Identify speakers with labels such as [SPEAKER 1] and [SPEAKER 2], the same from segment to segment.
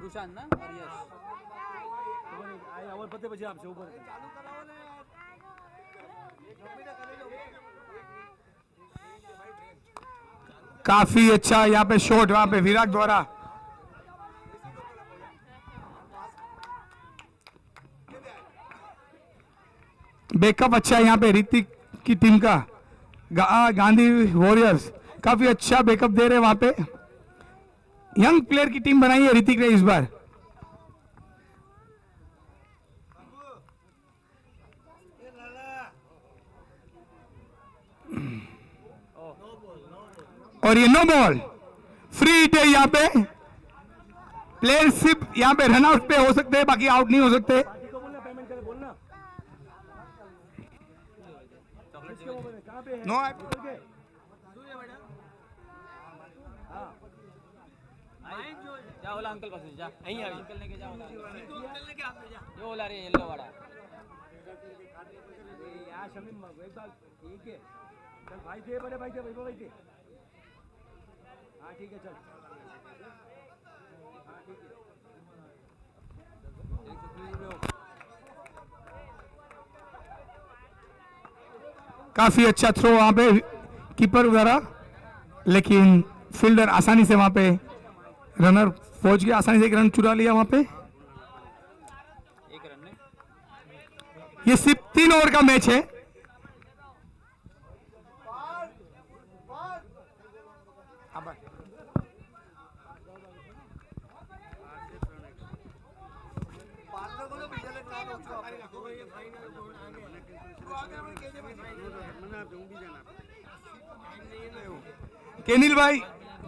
[SPEAKER 1] रुशान ना और यश
[SPEAKER 2] आई ओवर पते પછી આપશે ઉપર काफी अच्छा यहाँ पे शॉट वहाँ पे विराट द्वारा बैकअप अच्छा है यहाँ पे ऋतिक की टीम का गांधी वॉरियर्स काफी अच्छा बैकअप दे रहे हैं वहां पे यंग प्लेयर की टीम बनाई है ऋतिक ने इस बार और ये नो बॉल फ्री हिट है यहाँ पे प्लेयर सिर्फ यहाँ पे रन आउट पे हो सकते हैं बाकी आउट नहीं हो सकते नो
[SPEAKER 1] जा ओला अंकल पास जा અહીં આવી અંકલ ને કે જાઓ અંકલ ને કે આપને જા જો ઓલા રે येलो वाला આ શમીમ એક બાર ठीक है चल भाई दे बड़े भाई दे भाई दे हां ठीक है चल हां ठीक है
[SPEAKER 2] काफी अच्छा थ्रो वहां पे कीपर द्वारा लेकिन फील्डर आसानी से वहां पे रनर पहुंच गया आसानी से एक रन चुरा लिया वहां पे
[SPEAKER 1] एक रन ने
[SPEAKER 2] ये सिर्फ 3 ओवर का मैच है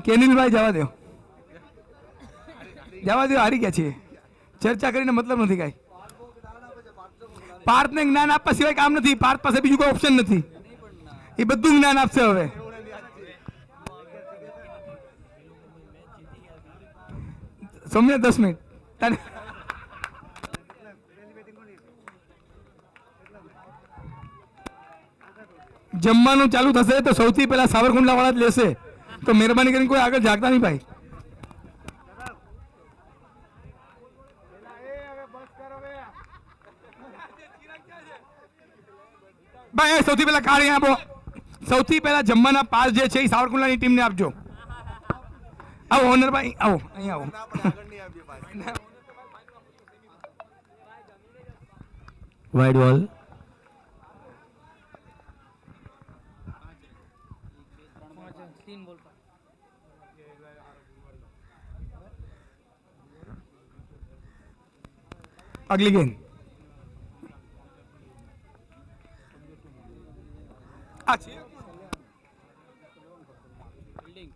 [SPEAKER 2] કેનિલ ભાઈ જવા દો હારી ગયા છે ચર્ચા કરીને મતલબ નથી કાંઈ પાર્થને જ્ઞાન આપવા સિવાય કામ નથી પાર્થ પાસે બીજું કોઈ ઓપ્શન નથી એ બધું જ્ઞાન આપશે હવે સૌમ્ય 10 મિનિટ જમવાનું ચાલુ થશે તો સૌથી પહેલા સાવરકુંડલા વાળા જ લેશે તો મહેરબાની કરીને કોઈ આગળ જાગતા નહીં ભાઈ ભાઈ સૌથી પહેલા કાર્ડ આપો સૌથી પહેલા જમવાના પાસ જે છે એ સાવરકુંડલાની ટીમને આપજો આવો ઓનર ભાઈ આવો અહીં આવો
[SPEAKER 3] वाइड बॉल
[SPEAKER 2] अगली गेंद अच्छी
[SPEAKER 1] फील्डिंग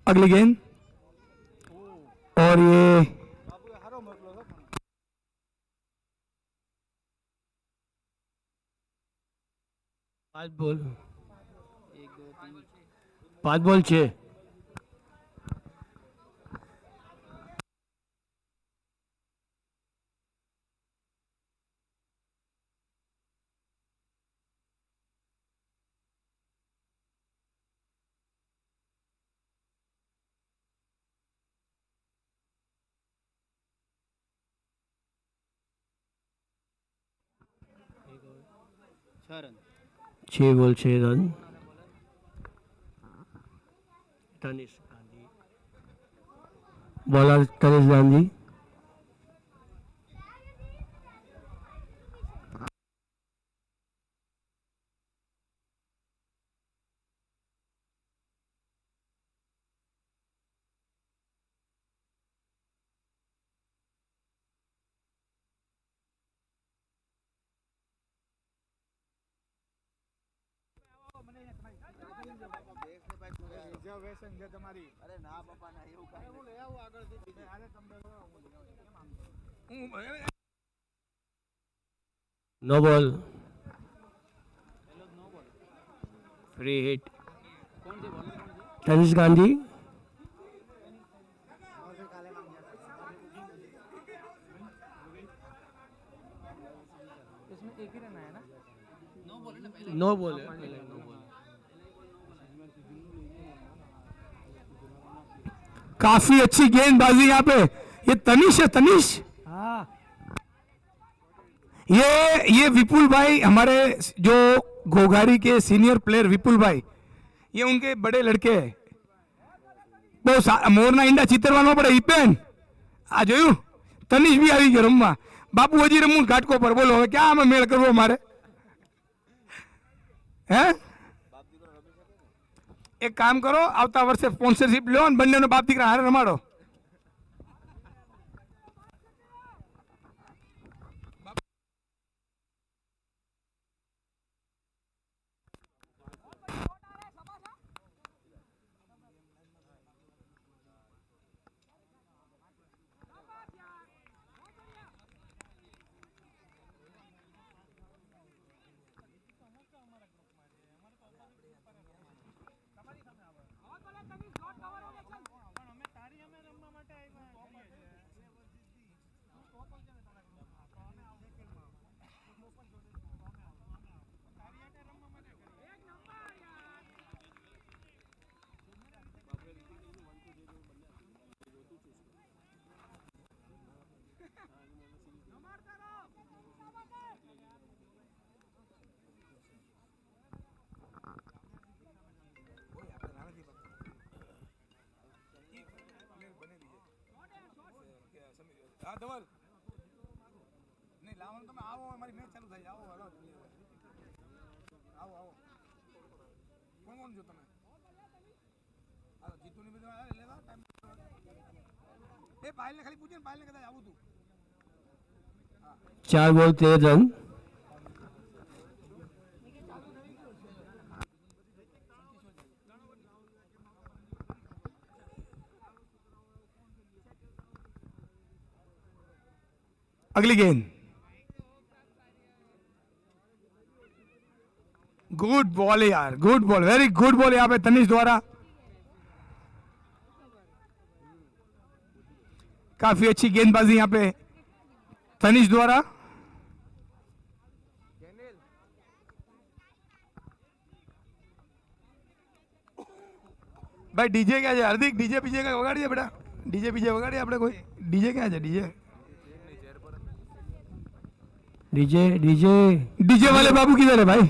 [SPEAKER 2] अगली गेंद और ये
[SPEAKER 3] 5 ball 5 ball 6 6 ball 6 run Tanish Gandhi bowler Tanish Gandhi no ball free hit Tanish Gandhi no ball है
[SPEAKER 2] काफी अच्छी गेंदबाजी यहाँ पे, ये तनिष है, तनिष। ये विपुल भाई, हमारे जो घोघारी के सीनियर प्लेयर विपुल भाई, ये उनके बड़े लड़के हैं। મોરના ઈંડા ચિતરવાનો પડે ઈપેન આ જોયું, તનિષ બી આવી ગયો રમવા। બાપુ હજી રમવું ઘાટકો પર, બોલો હવે ક્યાં અમે મેળ કરવો મારે? હે એક કામ કરો, આવતા વર્ષે સ્પોન્સરશિપ લો અને બંનેનો બાપ દીકરા હારે રમાડો। હા ધવલ નહીં લાવવાનું, તમે આવો, અમારી મેચ ચાલુ થાય, આવો આવો આવો કોણ કોણ છો તમે? હાલો જીતુની બધું લેવા ટાઈમ એ પાયલને ખાલી પૂછે ને, પાયલને કદાચ આવું તું
[SPEAKER 3] 4 बॉल 13 रन।
[SPEAKER 2] अगली गेंद, गुड बॉल है यार, good ball, very good ball यहाँ पे तनिष द्वारा। काफी अच्छी गेंदबाजी यहाँ पे तनिष द्वारा। भाई डीजे क्या है हार्दिक? डीजे पीजे का वगाड़िए बेटा, डीजे पीजे वगाड़िए આપણે કોઈ डीजे क्या है? डीजे
[SPEAKER 3] डीजे डीजे
[SPEAKER 2] डीजे वाले बाबू किधर है भाई?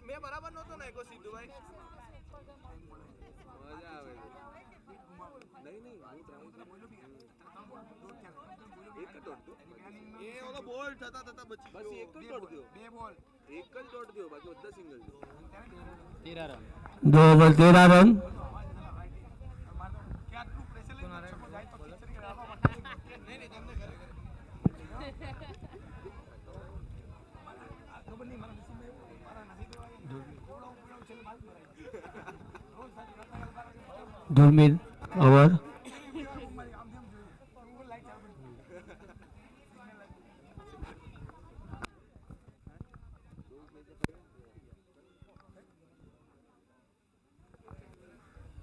[SPEAKER 1] મેં બરાબર નહોતો ને કો સીધું ભાઈ મજા આવે નહીં હું એક જ દોડ દો એ ઓલો બોલ થતા બચી બસ એક જ દોડ દો બે બોલ એક જ દોડ દો બાકી બધા સિંગલ દો 13 રન
[SPEAKER 3] 2 ओवर 13 रन।
[SPEAKER 1] નહીં તમને ઘરે
[SPEAKER 3] धूमिल ओवर।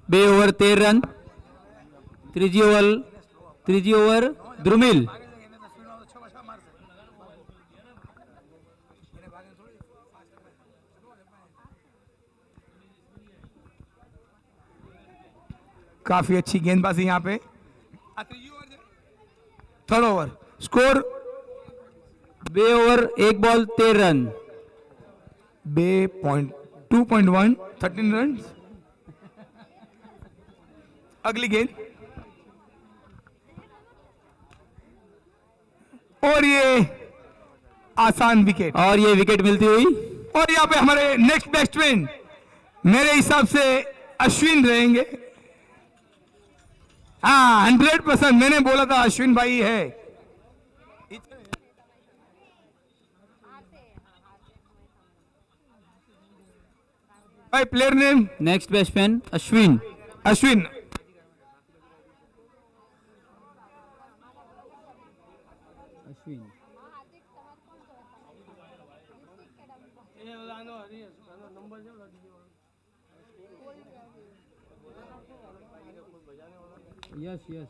[SPEAKER 4] બે ઓવર 13 રન। ત્રીજી ઓવર ધ્રુમિલ।
[SPEAKER 2] काफी अच्छी गेंदबाजी यहाँ पे। Third over score
[SPEAKER 4] 2 over 1 ball 13 run.
[SPEAKER 2] 2.1 13 run. अगली गेंद और ये आसान विकेट,
[SPEAKER 4] और ये विकेट मिलती हुई।
[SPEAKER 2] और यहाँ पे हमारे नेक्स्ट बैट्समैन मेरे हिसाब से अश्विन रहेंगे। हाँ 100% मैंने बोला था अश्विन भाई है। भाई player name
[SPEAKER 4] next batsman Ashwin.
[SPEAKER 2] Ashwin.
[SPEAKER 4] Ashwin. Yes yes.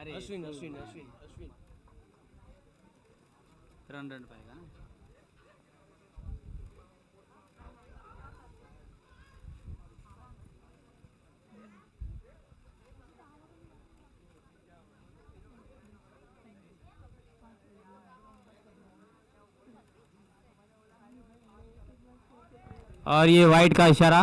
[SPEAKER 4] अरे अश्विन अश्विन अश्विन अश्विन रन पाएगा ना. और ये वाइट का इशारा.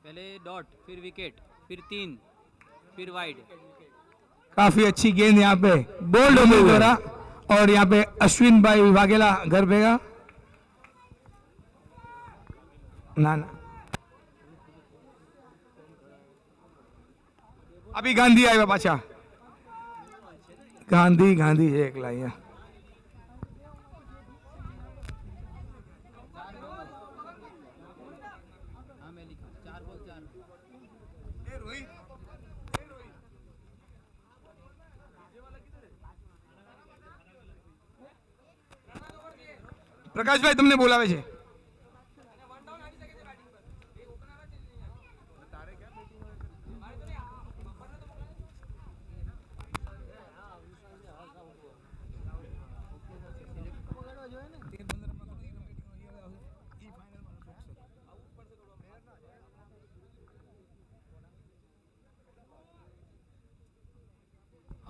[SPEAKER 4] पहले डॉट, फिर विकेट, फिर 3, फिर वाइड.
[SPEAKER 2] काफी अच्छी गेंद यहाँ पे बोल्ड हो द्वारा और यहाँ पे अश्विन भाई वाघेला घर भेगा ना ना. अभी गांधी आया पाछा. गांधी गांधी एक लाइया. પ્રકાશભાઈ તમને બોલાવે છે.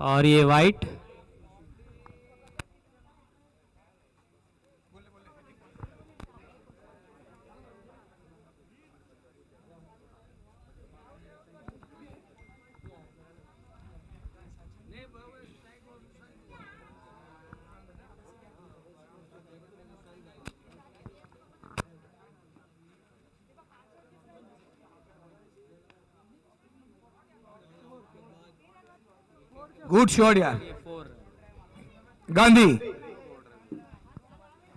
[SPEAKER 4] और ये वाइट.
[SPEAKER 2] गुड शॉट यार.
[SPEAKER 4] ये 4.
[SPEAKER 2] गांधी.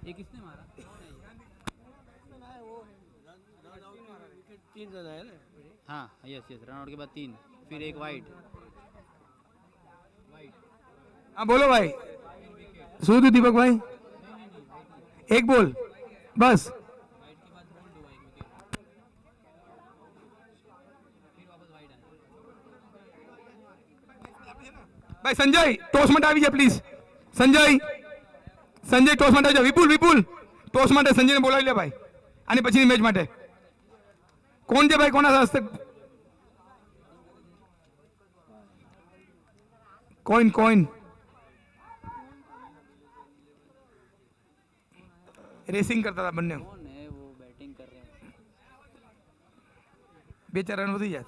[SPEAKER 4] ये किसने मारा? हाँ यस यस. रन आउट के बाद 3, फिर एक वाइड.
[SPEAKER 2] हाँ बोलो भाई. શું થયું દીપક ભાઈ? એક બોલ બસ. ભાઈ સંજય ટોસ માટે આવી જાય પ્લીઝ. સંજય સંજય ટોસ માટે આવી જાય. વિપુલ વિપુલ ટોસ માટે સંજયને બોલાવી લે ભાઈ. આની પછીની મેચ માટે કોણ છે ભાઈ? કોના હસ્તે કોઈન કોઈન રેસિંગ કરતા હતા બંને.
[SPEAKER 4] कौन है वो बैटिंग कर रहे हैं?
[SPEAKER 2] 2-4 રન વધી જાય.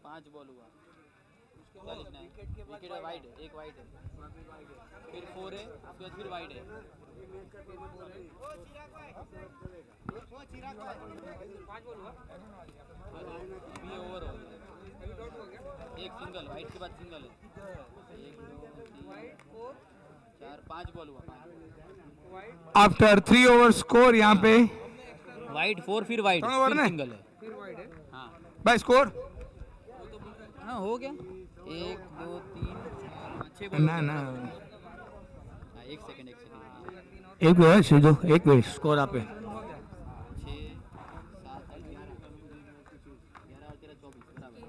[SPEAKER 4] पांच बॉल हुआ. क्या लिखना है? विकेट है, वाइड है, एक वाइड है, फिर 4 है, उसके बाद फिर वाइड है. ये ओवर हो गया. एक सिंगल, वाइड के बाद सिंगल है. 1 2 3 4 5 बॉल हुआ. 5
[SPEAKER 2] आफ्टर 3 ओवर स्कोर यहाँ पे
[SPEAKER 4] वाइड 4 फिर वाइड
[SPEAKER 2] कौन ओवर
[SPEAKER 4] फिर
[SPEAKER 2] ने?
[SPEAKER 4] सिंगल है. हाँ
[SPEAKER 2] भाई स्कोर
[SPEAKER 4] हाँ हो गया. 1 2 3 4 5 6 बॉल.
[SPEAKER 2] ना ना
[SPEAKER 4] हाँ, एक सेकंड.
[SPEAKER 3] एक मिनट सीधो एक मिनट स्कोर आपे
[SPEAKER 4] 6 7 8 11 और 13 24 बराबर.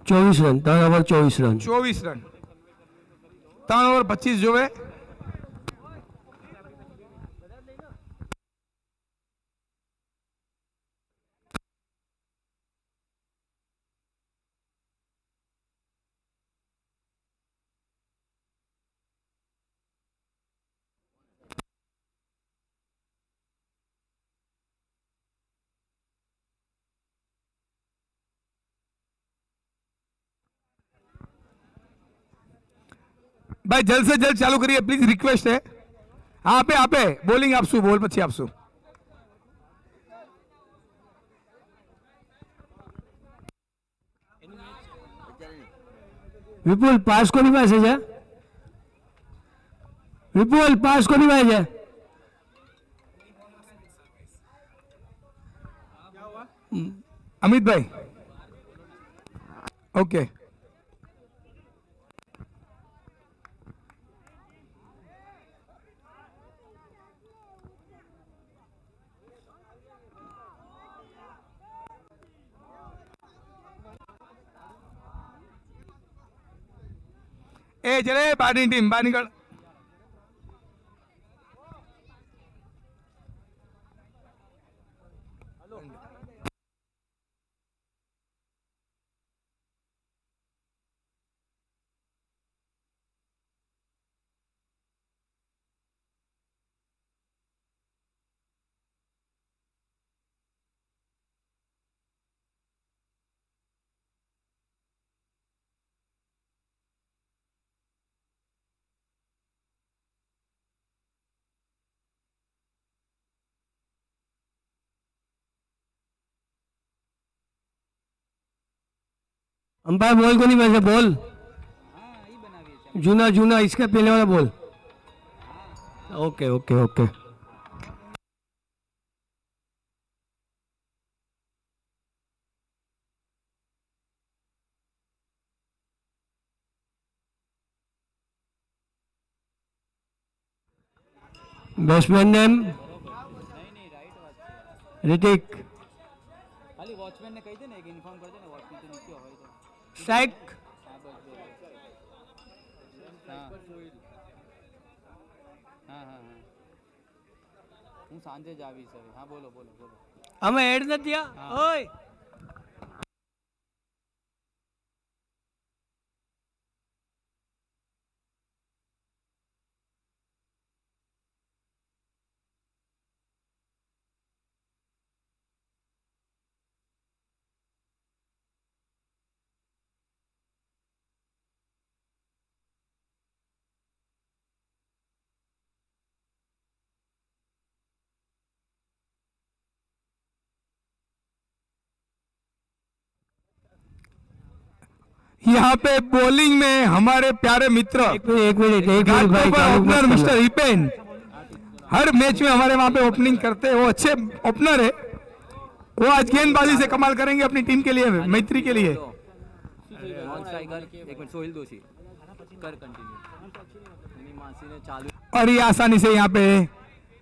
[SPEAKER 3] 24 run 3 over 24 run
[SPEAKER 2] 24 run 3 over 25 જોવે. ભાઈ જલ્દ સે જલ્દ ચાલુ કરીએ પ્લીઝ, રિક્વેસ્ટ है. હા આપે બોલિંગ આપશું, બોલ પછી આપશું.
[SPEAKER 3] વિપુલ પાસ કોની પાસે છે? વિપુલ પાસ કોની પાસે છે?
[SPEAKER 2] અમિતભાઈ ઓકે. એ ચલે બહારની ટીમ બહાર નીકળ.
[SPEAKER 3] अंपायर बॉल को नहीं वैसे बॉल जूना जूना इसके पहले वाला ball. Okay okay okay. Batsman name Hrithik.
[SPEAKER 4] ખાલી વોચમેન ને કહી દે ને, એક ઇન્ફોર્મ કરી દે ને, વોચમેન તો નીકળ્યો હોય તો.
[SPEAKER 3] स्ट्राइक.
[SPEAKER 4] હા બસ બોલો. હા હા હા, હું સાંજે જ આવીશ હવે. હા બોલો બોલો બોલો.
[SPEAKER 3] हमें ऐड न दिया. ओए
[SPEAKER 2] यहाँ पे बॉलिंग में हमारे प्यारे मित्र
[SPEAKER 3] एक मिनट भाई
[SPEAKER 2] ओपनर मिस्टर हिपेन हर मैच में हमारे वहाँ पे ओपनिंग करते हैं. वो अच्छे ओपनर है. वो आज गेंदबाजी से कमाल करेंगे अपनी टीम के लिए, मैत्री के लिए.
[SPEAKER 4] એક મિનિટ, સોહિલ દોશી કર કન્ટિન્યુ. એની માસીને ચાલુ
[SPEAKER 2] और ये आसानी से यहाँ पे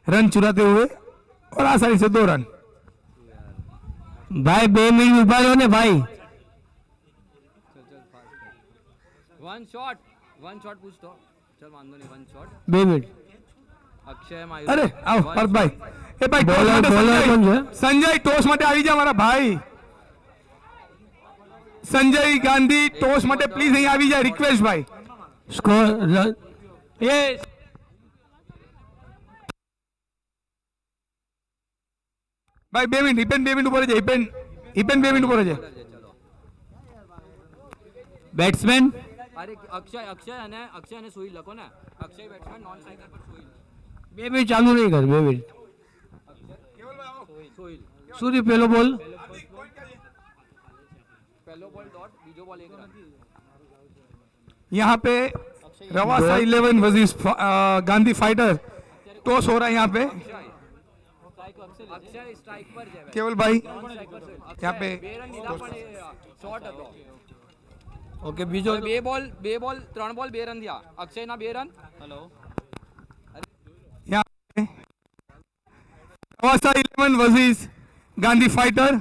[SPEAKER 2] रन चुराते हुए और आसानी से 2 रन.
[SPEAKER 3] भाई 2 मिनट उभा रहो ने भाई.
[SPEAKER 4] વન શોટ પૂછતો. ચલ વાંધો નહીં, વન શોટ.
[SPEAKER 3] 2 मिनट.
[SPEAKER 4] અક્ષય
[SPEAKER 2] अरे आओ हर्ष भाई. ए भाई टॉस
[SPEAKER 3] बॉलर
[SPEAKER 2] माटे
[SPEAKER 3] बॉलर
[SPEAKER 2] संजय.
[SPEAKER 3] कौन है?
[SPEAKER 2] संजय टॉस माटे આવી જા મારા ભાઈ. संजय गांधी टॉस माटे प्लीज અહીં આવી જાય, રિક્વેસ્ટ ભાઈ.
[SPEAKER 3] स्कोर ये
[SPEAKER 2] ભાઈ 2 મિનિટ, હિપેન 2 મિનિટ ઉપર છે. હિપેન 2 મિનિટ ઉપર છે.
[SPEAKER 3] बैट्समैन
[SPEAKER 4] અરે અક્ષય અને સોહિલ લખો ને. અક્ષય બેટ્સમેન, નોન સ્ટ્રાઇકર પર સોહિલ.
[SPEAKER 3] 2 मिनट चालू नहीं कर. 2 मिनट.
[SPEAKER 4] સોહિલ
[SPEAKER 3] सूर्य पहलो बॉल.
[SPEAKER 4] પહેલો બોલ ડોટ, બીજો બોલ 1 રન.
[SPEAKER 2] यहाँ पे रवासा 11 वर्सेस गांधी फाइटर टॉस हो रहा है यहाँ पे.
[SPEAKER 4] અક્ષય સ્ટ્રાઇક પર છે.
[SPEAKER 2] केवल भाई
[SPEAKER 4] નોન સ્ટ્રાઇક પર સોહિલ.
[SPEAKER 2] यहाँ पे
[SPEAKER 4] બે રન લીધા પણ શોર્ટ હતો.
[SPEAKER 3] ओके बीजो
[SPEAKER 4] બે બોલ 3 બોલ 2 રન થયા. અક્ષયના 2 રન. હેલો
[SPEAKER 2] यहाँ पे रवासा 11 वर्सेस गांधी फाइटर,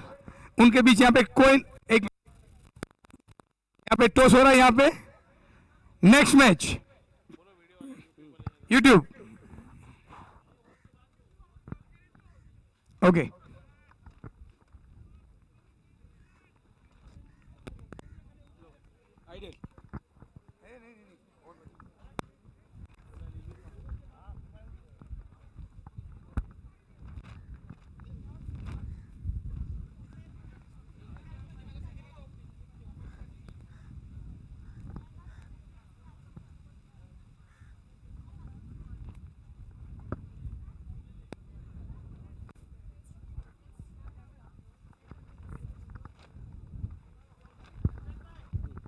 [SPEAKER 2] उनके बीच यहाँ पे कोई एक यहाँ पे टॉस हो रहा है. यहाँ पे next match YouTube okay.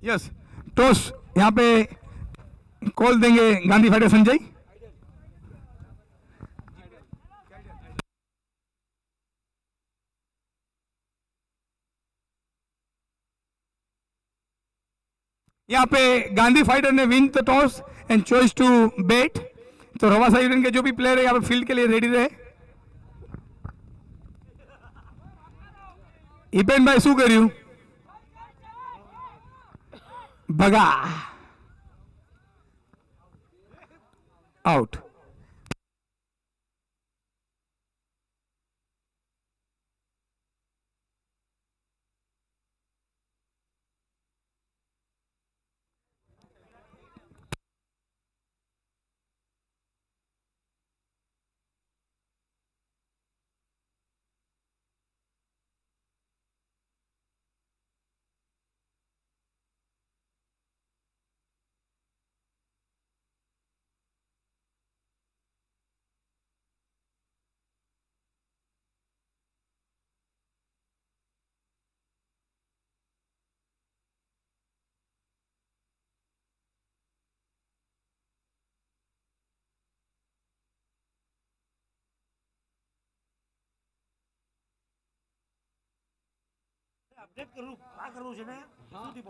[SPEAKER 2] Yes toss यहाँ पे कॉल देंगे गांधी फाइटर संजय। यहाँ पे गांधी फाइटर ने win the toss and choice to bat. तो रवासा यूनियन के जो भी प्लेयर है यहाँ पे फील्ड के लिए रेडी रहे। ઈપેન ભાઈ શું કર્યું? ભગા આઉટ।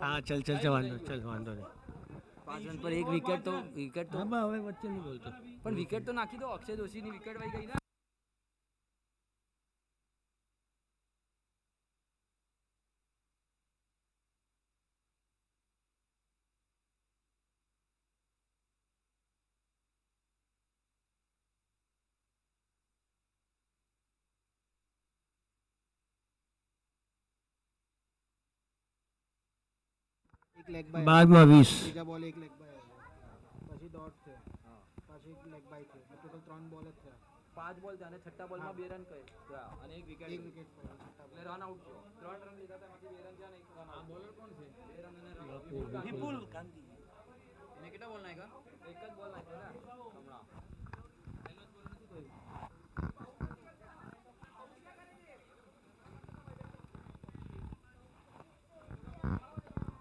[SPEAKER 3] हाँ चल चल चल वांधो चल वांधो नहीं।
[SPEAKER 4] 5 રન પર એક વિકેટ તો
[SPEAKER 3] હા બા હવે વચ્ચે નહીં બોલતો।
[SPEAKER 4] પણ વિકેટ તો નાખી દો. અક્ષય જોશીની વિકેટ વહી ગઈ ને.
[SPEAKER 3] बाद में 20
[SPEAKER 5] બીજા બોલ એક લેગ બાય પછી ડોટ છે પછી એક લેગ બાય છે ટોટલ 3 બોલ જ છે
[SPEAKER 4] 5 બોલ થયા અને છઠ્ઠા બોલમાં 2 રન કર્યા અને એક વિકેટ એટલે રન આઉટ થયો. 3 રન લીધા હતા એમાંથી 2 રન થયા ને 1 રન. આ બોલર કોણ છે? 2 રન અને વિપુલ ગાંધી. એને કેટલા બોલ નાખ્યા? એક જ બોલ નાખ્યો ને હમણાં.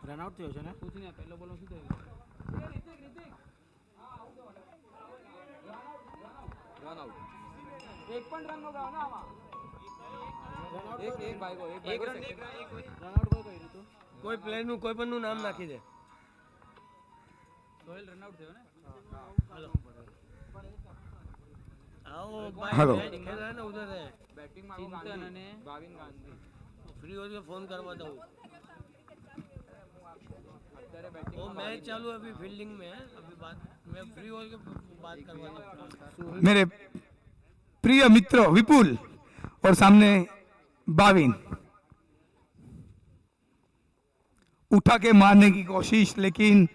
[SPEAKER 5] રન આઉટ થયો છે ને
[SPEAKER 4] પૂછ ને પહેલો બોલમાં શું થયું? Run out. એક પણ રન નો ગયો ને આમાં. એક ભાઈ કો એક રન
[SPEAKER 5] રન આઉટ કોઈ કર્યું તું
[SPEAKER 3] કોઈ પ્લેયર નું કોઈ પણ નું નામ નાખી દે।
[SPEAKER 4] સોહેલ રન આઉટ થયો ને.
[SPEAKER 3] आओ
[SPEAKER 2] हेलो।
[SPEAKER 3] भाई खेल रहा है ना उधर है।
[SPEAKER 4] બેટિંગ માં ચિંતન અને ભાવિન ગાંધી
[SPEAKER 3] फ्री हो के फोन करवा दो।
[SPEAKER 4] અત્યારે બેટિંગ
[SPEAKER 3] वो मैच चालू है अभी फील्डिंग में है अभी बात मैं फ्री हो के बात करवा दूँ।
[SPEAKER 2] मेरे प्रिय मित्र विपुल और सामने बाविन उठा के मारने की कोशिश, लेकिन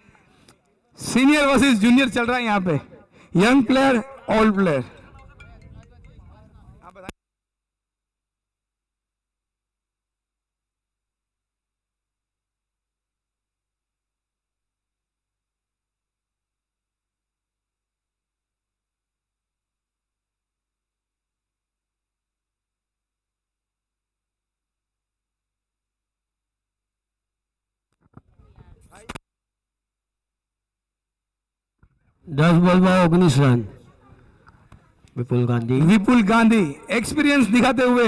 [SPEAKER 2] सीनियर वर्सेस जूनियर चल रहा है यहाँ पे, यंग प्लेयर ओल्ड प्लेयर।
[SPEAKER 3] दस बॉल में 19 रन विपुल गांधी।
[SPEAKER 2] विपुल गांधी एक्सपीरियंस दिखाते हुए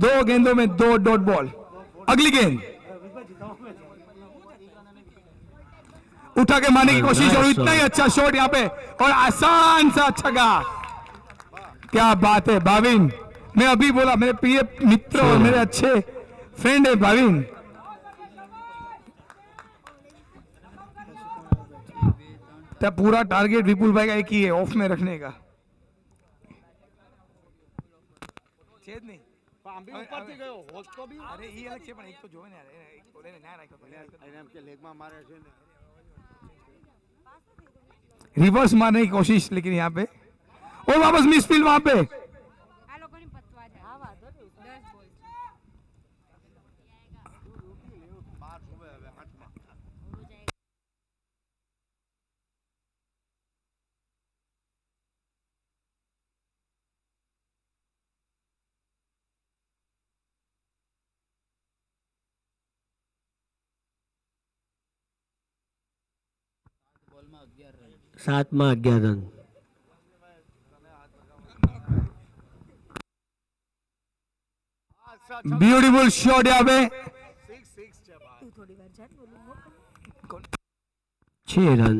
[SPEAKER 2] 2 गेंदों में 2 डॉट बॉल। अगली गेंद उठा के मारने की कोशिश और इतना ही अच्छा शॉट यहाँ पे और आसान सा छक्का। क्या बात है भाविन, मैं अभी बोला मेरे प्रिय मित्र और मेरे अच्छे फ्रेंड है भाविन। तब पूरा टारगेट विपुल भाई का एक ही है, ऑफ में रखने का। छेद नहीं
[SPEAKER 5] આંબી ઉપરથી ગયો હોશ તો બી
[SPEAKER 2] અરે ઈ અલગ છે પણ એક તો જોવે ને યાર એક બોલે ને ના રાખ્યો તો
[SPEAKER 5] એને એમ કે લેગમાં મારે છે ને
[SPEAKER 2] रिवर्स मारने की कोशिश, लेकिन यहाँ पे और वापस मिस फील्ड वहां पे।
[SPEAKER 6] આ લોકોની પતવા જાય. હા વાંધો નહીં. 10 બોલ છે.
[SPEAKER 3] 7 માં 11 રન.
[SPEAKER 2] બ્યુટીફુલ શોટ यहाँ पे
[SPEAKER 3] 6 રન.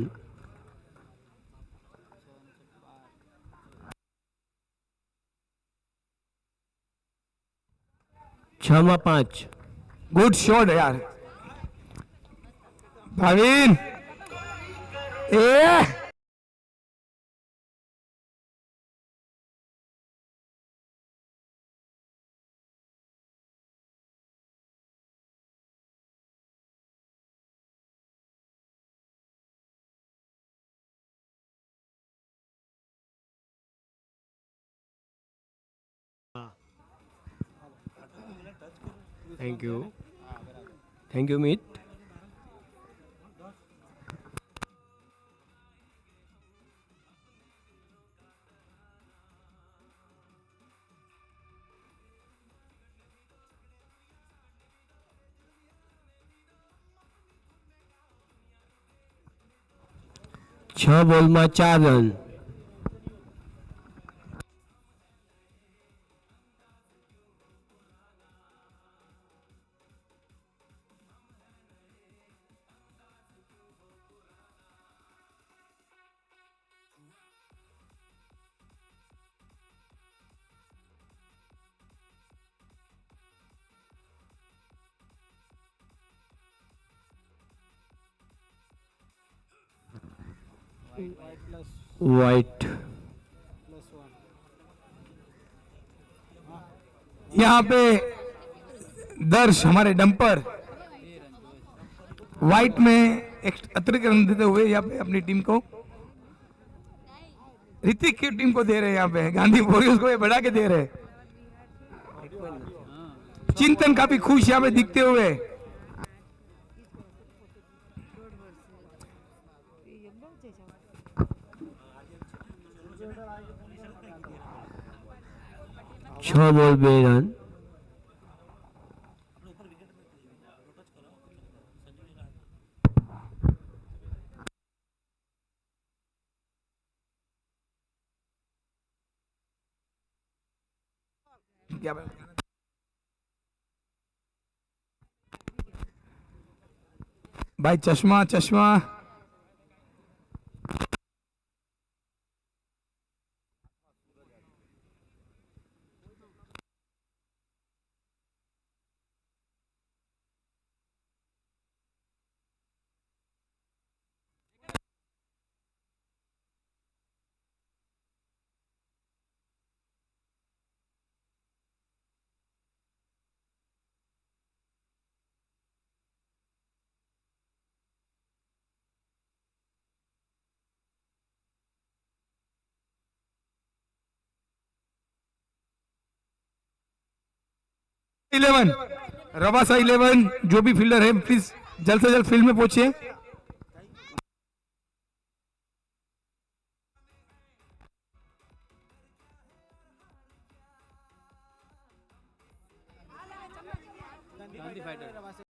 [SPEAKER 3] 6 માં 5.
[SPEAKER 2] गुड शॉट यार भाविन ए
[SPEAKER 3] થેન્ક યુ. થેન્ક યુ મિત. છ બોલમાં 4 રન. वाइट.
[SPEAKER 2] यहाँ पे दर्श हमारे डंपर वाइट में एक अतिरिक्त रन देते हुए यहाँ पे अपनी टीम को ऋतिक की टीम को दे रहे हैं. यहाँ पे गांधी वॉरियर्स को ये बढ़ा के दे रहे हैं. चिंतन काफी खुश यहाँ पे दिखते हुए.
[SPEAKER 3] છ બોલ 2 રન.
[SPEAKER 2] क्या बात? भाई चश्मा चश्मा इलेवन रवासा 11 जो भी फील्डर है प्लीज जल्द से जल्द फील्ड में पहुंचिए.
[SPEAKER 4] गांधी फाइटर.